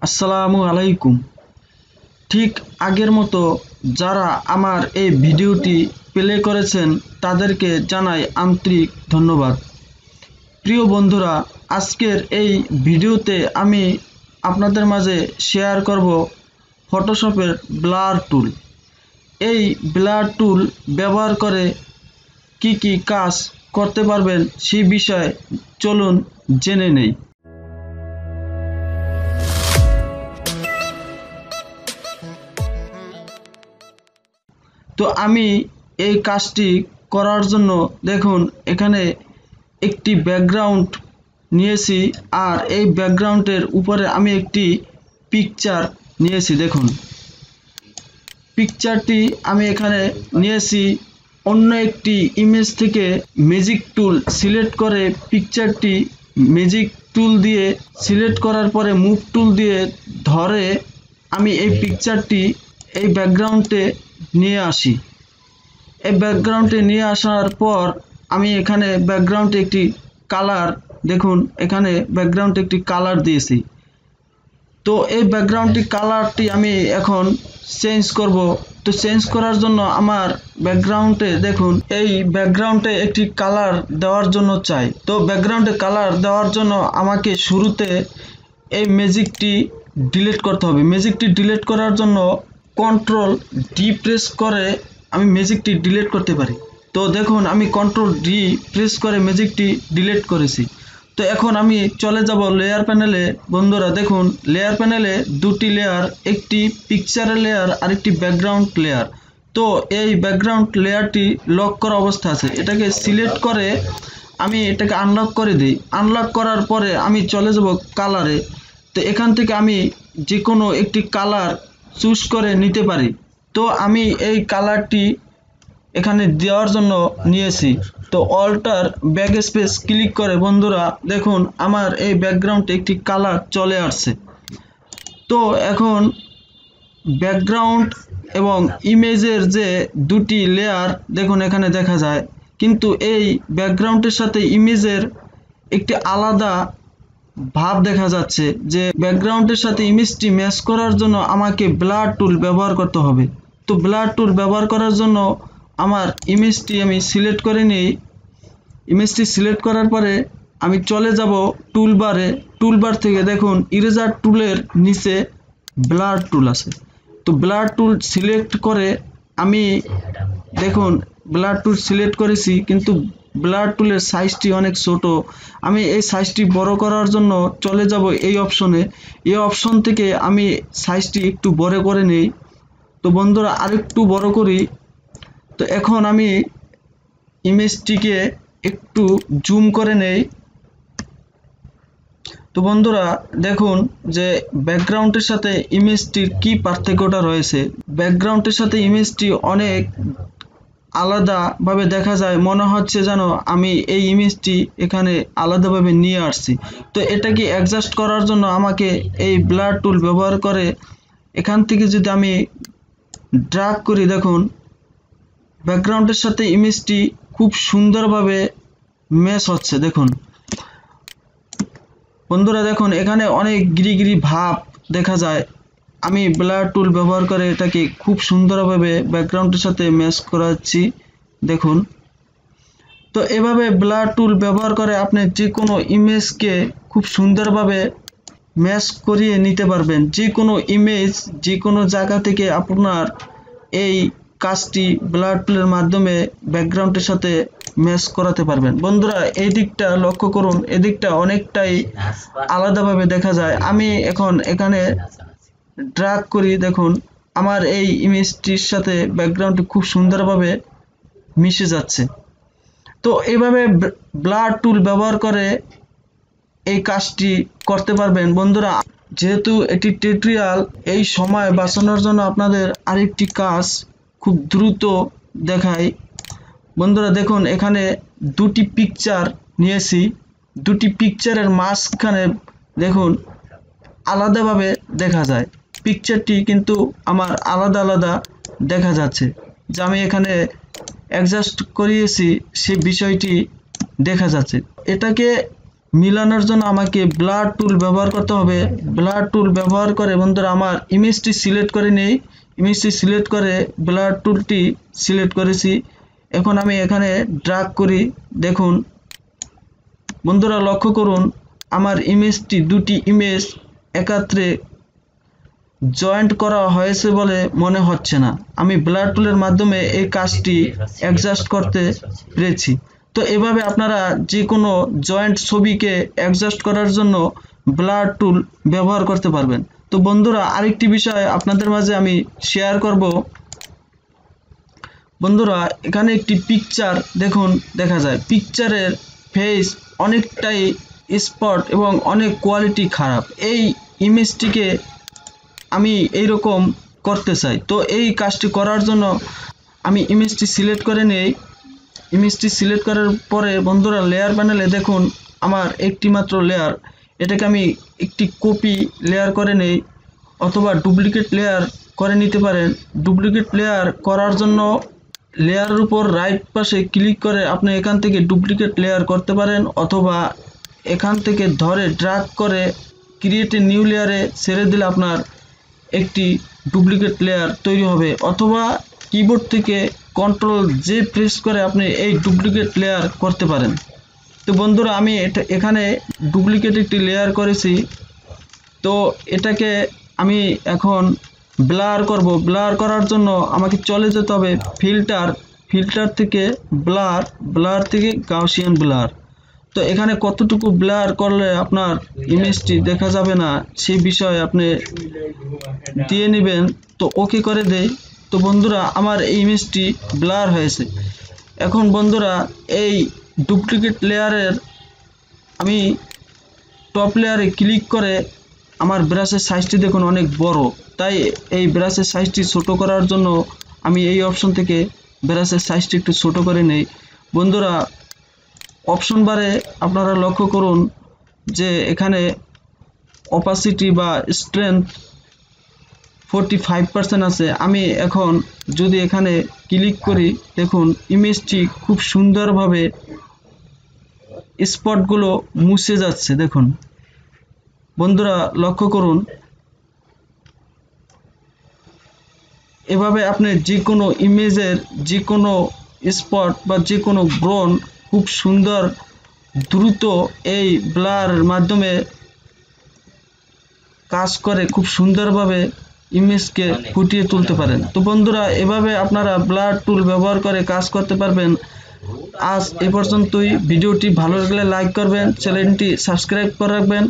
আসসালামু আলাইকুম। ঠিক আগের মতো যারা আমার এই ভিডিওটি প্লে করেছেন তাদেরকে জানাই আন্তরিক ধন্যবাদ। প্রিয় বন্ধুরা, আজকের এই ভিডিওতে আমি আপনাদের মাঝে শেয়ার করব ফটোশপের ব্লার টুল। এই ব্লার টুল ব্যবহার করে কি কি কাজ করতে পারবেন সেই বিষয়ে চলুন জেনে নেই। তো আমি এই কাজটি করার জন্য দেখুন এখানে একটি ব্যাকগ্রাউন্ড নিয়েছি, আর এই ব্যাকগ্রাউন্ডের উপরে আমি একটি পিকচার নিয়েছি। দেখুন পিকচারটি আমি এখানে নিয়েছি অন্য একটি ইমেজ থেকে ম্যাজিক টুল সিলেক্ট করে পিকচারটি ম্যাজিক টুল দিয়ে সিলেক্ট করার পরে মুভ টুল দিয়ে ধরে আমি এই পিকচারটি এই ব্যাকগ্রাউন্ডে নিয়ে আসি। এই ব্যাকগ্রাউন্ডে নিয়ে আসার পর আমি এখানে ব্যাকগ্রাউন্ডে একটি কালার, দেখুন এখানে ব্যাকগ্রাউন্ডে একটি কালার দিয়েছি। তো এই ব্যাকগ্রাউন্ডটি কালারটি আমি এখন চেঞ্জ করব। তো চেঞ্জ করার জন্য আমার ব্যাকগ্রাউন্ডে দেখুন এই ব্যাকগ্রাউন্ডে একটি কালার দেওয়ার জন্য চাই। তো ব্যাকগ্রাউন্ডে কালার দেওয়ার জন্য আমাকে শুরুতে এই ম্যাজিকটি ডিলিট করতে হবে। ম্যাজিকটি ডিলিট করার জন্য কন্ট্রোল ডি প্রেস করে আমি ম্যাজিকটি ডিলিট করতে পারি। তো দেখুন আমি কন্ট্রোল ডি প্রেস করে ম্যাজিকটি ডিলিট করেছি। তো এখন আমি চলে যাব লেয়ার প্যানেলে। বন্ধুরা দেখুন লেয়ার প্যানেলে দুটি লেয়ার, একটি পিকচারের লেয়ার আর একটি ব্যাকগ্রাউন্ড লেয়ার। তো এই ব্যাকগ্রাউন্ড লেয়ারটি লক করা অবস্থা আছে, এটাকে সিলেক্ট করে আমি এটাকে আনলক করে দিই। আনলক করার পরে আমি চলে যাব কালারে। তো এখান থেকে আমি যে কোনো একটি কালার চুজ করে নিতে পারি। তো আমি এই কালারটি এখানে দেওয়ার জন্য নিয়েছি। তো অল্টার ব্যাক স্পেস ক্লিক করে বন্ধুরা দেখুন আমার এই ব্যাকগ্রাউন্ডে একটি কালার চলে আসছে। তো এখন ব্যাকগ্রাউন্ড এবং ইমেজের যে দুটি লেয়ার দেখুন এখানে দেখা যায়, কিন্তু এই ব্যাকগ্রাউন্ডের সাথে ইমেজের একটি আলাদা ভাব দেখা যাচ্ছে। যে ব্যাকগ্রাউন্ডের সাথে ইমেজটি ম্যাচ করার জন্য আমাকে ব্লার টুল ব্যবহার করতে হবে। তো ব্লার টুল ব্যবহার করার জন্য আমার ইমেজটি আমি সিলেক্ট করে নিই। ইমেজটি সিলেক্ট করার পরে আমি চলে যাব টুলবারে। টুলবার থেকে দেখুন ইরেজার টুলের নিচে ব্লার টুল আছে। তো ব্লার টুল সিলেক্ট করে আমি দেখুন ব্লার টুল সিলেক্ট করেছি, কিন্তু ব্লার টুলের সাইজটি অনেক ছোট। আমি এই সাইজটি বড় করার জন্য চলে যাব এই অপশনে। এই অপশন থেকে আমি সাইজটি একটু বড় করে নেই। তো বন্ধুরা আরেকটু বড় করি। তো এখন আমি ইমেজটিকে একটু জুম করে নেই। তো বন্ধুরা দেখুন যে ব্যাকগ্রাউন্ডের সাথে ইমেজটির কি পার্থক্যটা রয়েছে। ব্যাকগ্রাউন্ডের সাথে ইমেজটি অনেক আলাদাভাবে দেখা যায়, মনে হচ্ছে যেন আমি এই ইমেজটি এখানে আলাদাভাবে নিয়ে আসছি। তো এটাকে অ্যাডজাস্ট করার জন্য আমাকে এই ব্লার টুল ব্যবহার করে এখান থেকে যদি আমি ড্র্যাগ করি, দেখুন ব্যাকগ্রাউন্ডের সাথে ইমেজটি খুব সুন্দরভাবে ম্যাচ হচ্ছে। দেখুন বন্ধুরা দেখুন এখানে অনেক গিরি ভাব দেখা যায়। আমি ব্লার টুল ব্যবহার করে এটাকে খুব সুন্দরভাবে ব্যাকগ্রাউন্ডের সাথে ম্যাচ করাচ্ছি। দেখুন তো এভাবে ব্লার টুল ব্যবহার করে আপনি যে কোনো ইমেজকে খুব সুন্দরভাবে ম্যাচ করিয়ে নিতে পারবেন। যে কোনো ইমেজ যে কোনো জায়গা থেকে আপনার এই কাজটি ব্লার টুলের মাধ্যমে ব্যাকগ্রাউন্ডের সাথে ম্যাচ করাতে পারবেন। বন্ধুরা এই দিকটা লক্ষ্য করুন, এদিকটা অনেকটাই আলাদাভাবে দেখা যায়। আমি এখন এখানে ড্র্যাগ করি, দেখুন আমার এই ইমেজটির সাথে ব্যাকগ্রাউন্ডটি খুব সুন্দরভাবে মিশে যাচ্ছে। তো এইভাবে ব্লার টুল ব্যবহার করে এই কাজটি করতে পারবেন। বন্ধুরা যেহেতু এটি টিউটোরিয়াল, এই সময় বাঁচানোর জন্য আপনাদের আরেকটি কাজ খুব দ্রুত দেখাই। বন্ধুরা দেখুন এখানে দুটি পিকচার নিয়েছি। দুটি পিকচারের মাঝখানে দেখুন আলাদাভাবে দেখা যায়। পিকচারটি কিন্তু আমার আলাদা আলাদা দেখা যাচ্ছে। যে আমি এখানে অ্যাডজাস্ট করিয়েছি সেই বিষয়টি দেখা যাচ্ছে। এটাকে মিলানোর জন্য আমাকে ব্লার টুল ব্যবহার করতে হবে। ব্লার টুল ব্যবহার করে বন্ধুরা আমার ইমেজটি সিলেক্ট করে নেই। ইমেজটি সিলেক্ট করে ব্লার টুলটি সিলেক্ট করেছি। এখন আমি এখানে ড্র্যাগ করি। দেখুন বন্ধুরা লক্ষ্য করুন আমার ইমেজটি দুটি ইমেজ একত্রে জয়েন্ট করা হয়েছে বলে মনে হচ্ছে না। আমি ব্লার টুলের মাধ্যমে এই কাজটি অ্যাডজাস্ট করতে পেরেছি। তো এভাবে আপনারা যে কোনো জয়েন্ট ছবিকে অ্যাডজাস্ট করার জন্য ব্লার টুল ব্যবহার করতে পারবেন। তো বন্ধুরা আরেকটি বিষয় আপনাদের মাঝে আমি শেয়ার করব। বন্ধুরা এখানে একটি পিকচার দেখুন দেখা যায়, পিকচারের ফেস অনেকটাই স্পট এবং অনেক কোয়ালিটি খারাপ। এই ইমেজটিকে আমি এইরকম করতে চাই। তো এই কাজটি করার জন্য আমি ইমেজটি সিলেক্ট করে নেই। ইমেজটি সিলেক্ট করার পরে বন্ধুরা লেয়ার প্যানেলে দেখুন আমার একটি মাত্র লেয়ার, এটাকে আমি একটি কপি লেয়ার করে নেই অথবা ডুপ্লিকেট লেয়ার করে নিতে পারেন। ডুপ্লিকেট লেয়ার করার জন্য লেয়ারের উপর রাইট পাশে ক্লিক করে আপনি এখান থেকে ডুপ্লিকেট লেয়ার করতে পারেন, অথবা এখান থেকে ধরে ড্র্যাগ করে ক্রিয়েট এ নিউ লেয়ারে ছেড়ে দিলে আপনার একটি ডুপ্লিকেট লেয়ার তৈরি হবে, অথবা কিবোর্ড থেকে কন্ট্রোল জে প্রেস করে আপনি এই ডুপ্লিকেট লেয়ার করতে পারেন। তো বন্ধুরা আমি এখানে ডুপ্লিকেট একটি লেয়ার করেছি। তো এটাকে আমি এখন ব্লার করব। ব্লার করার জন্য আমাকে চলে যেতে হবে ফিল্টার থেকে ব্লার থেকে গাউসিয়ান ব্লার। তো এখানে কতটুকু ব্লার করলে আপনার ইমেজটি দেখা যাবে না সেই বিষয়ে আপনি দিয়ে নেবেন। তো ওকে করে দেই। তো বন্ধুরা আমার এই ইমেজটি ব্লার হয়েছে। এখন বন্ধুরা এই ডুপ্লিকেট লেয়ারের আমি টপ লেয়ারে ক্লিক করে আমার ব্রাশের সাইজটি দেখুন অনেক বড়, তাই এই ব্রাশের সাইজটি ছোট করার জন্য আমি এই অপশন থেকে ব্রাশের সাইজটি একটু ছোট করে নেই। বন্ধুরা অপশন বারে আপনারা লক্ষ্য করুন যে এখানে অপাসিটি বা স্ট্রেংথ 45% আছে। আমি এখন যদি এখানে ক্লিক করি দেখুন ইমেজটি খুব সুন্দরভাবে স্পটগুলো মুছে যাচ্ছে। দেখুন বন্ধুরা লক্ষ্য করুন, এভাবে আপনি যে কোনো ইমেজের যে কোনো স্পট বা যে কোনো গ্রোন খুব সুন্দর দ্রুত এই ব্লারের মাধ্যমে কাজ করে খুব সুন্দরভাবে ইমেজকে ফুটিয়ে তুলতে পারেন। তো বন্ধুরা এভাবে আপনারা ব্লার টুল ব্যবহার করে কাজ করতে পারবেন। আজ এ পর্যন্তই। ভিডিওটি ভালো লাগলে লাইক করবেন, চ্যানেলটি সাবস্ক্রাইব করে রাখবেন।